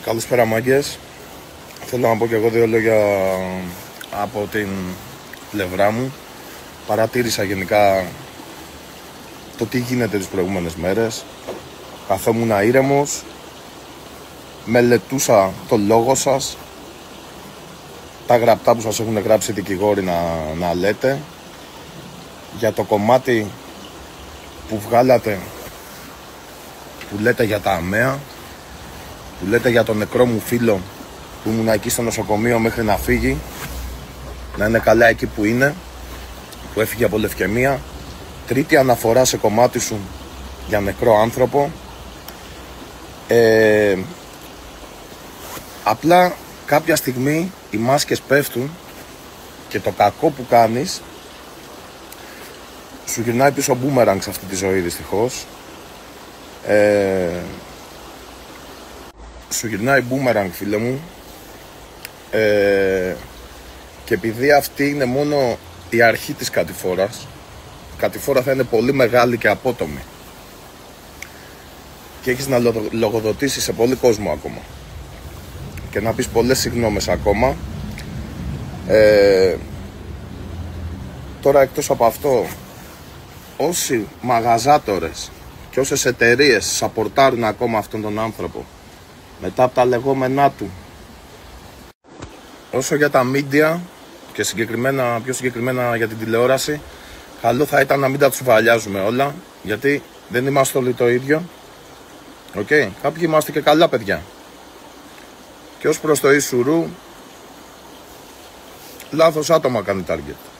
Καλησπέρα μάγκες. Θέλω να πω και εγώ δύο λόγια από την πλευρά μου. Παρατήρησα γενικά το τι γίνεται τις προηγούμενες μέρες. Καθόμουν ήρεμος, μελετούσα το λόγο σας, τα γραπτά που σας έχουν γράψει οι δικηγόροι να λέτε, για το κομμάτι που βγάλατε, που λέτε για τα ΑΜΕΑ, που λέτε για τον νεκρό μου φίλο που ήμουν εκεί στο νοσοκομείο μέχρι να φύγει, να είναι καλά εκεί που είναι, που έφυγε από λευκαιμία. Τρίτη αναφορά σε κομμάτι σου για νεκρό άνθρωπο. Απλά κάποια στιγμή οι μάσκες πέφτουν και το κακό που κάνεις σου γυρνάει πίσω μπούμεραγκ σε αυτή τη ζωή, δυστυχώς. Σου γυρνάει μπούμεραγκ, φίλε μου, και επειδή αυτή είναι μόνο η αρχή της κατηφόρας, η κατηφόρα θα είναι πολύ μεγάλη και απότομη και έχεις να λογοδοτήσεις σε πολύ κόσμο ακόμα και να πεις πολλές συγγνώμες ακόμα. Τώρα, εκτός από αυτό, όσοι μαγαζάτορες και όσες εταιρείες σαπορτάρουν ακόμα αυτόν τον άνθρωπο μετά από τα λεγόμενά του, όσο για τα media και πιο συγκεκριμένα για την τηλεόραση, καλό θα ήταν να μην τα τσουβαλιάζουμε όλα, γιατί δεν είμαστε όλοι το ίδιο. Κάποιοι είμαστε και καλά παιδιά. Και ως προς το Ισουρού, λάθος άτομα κάνει target.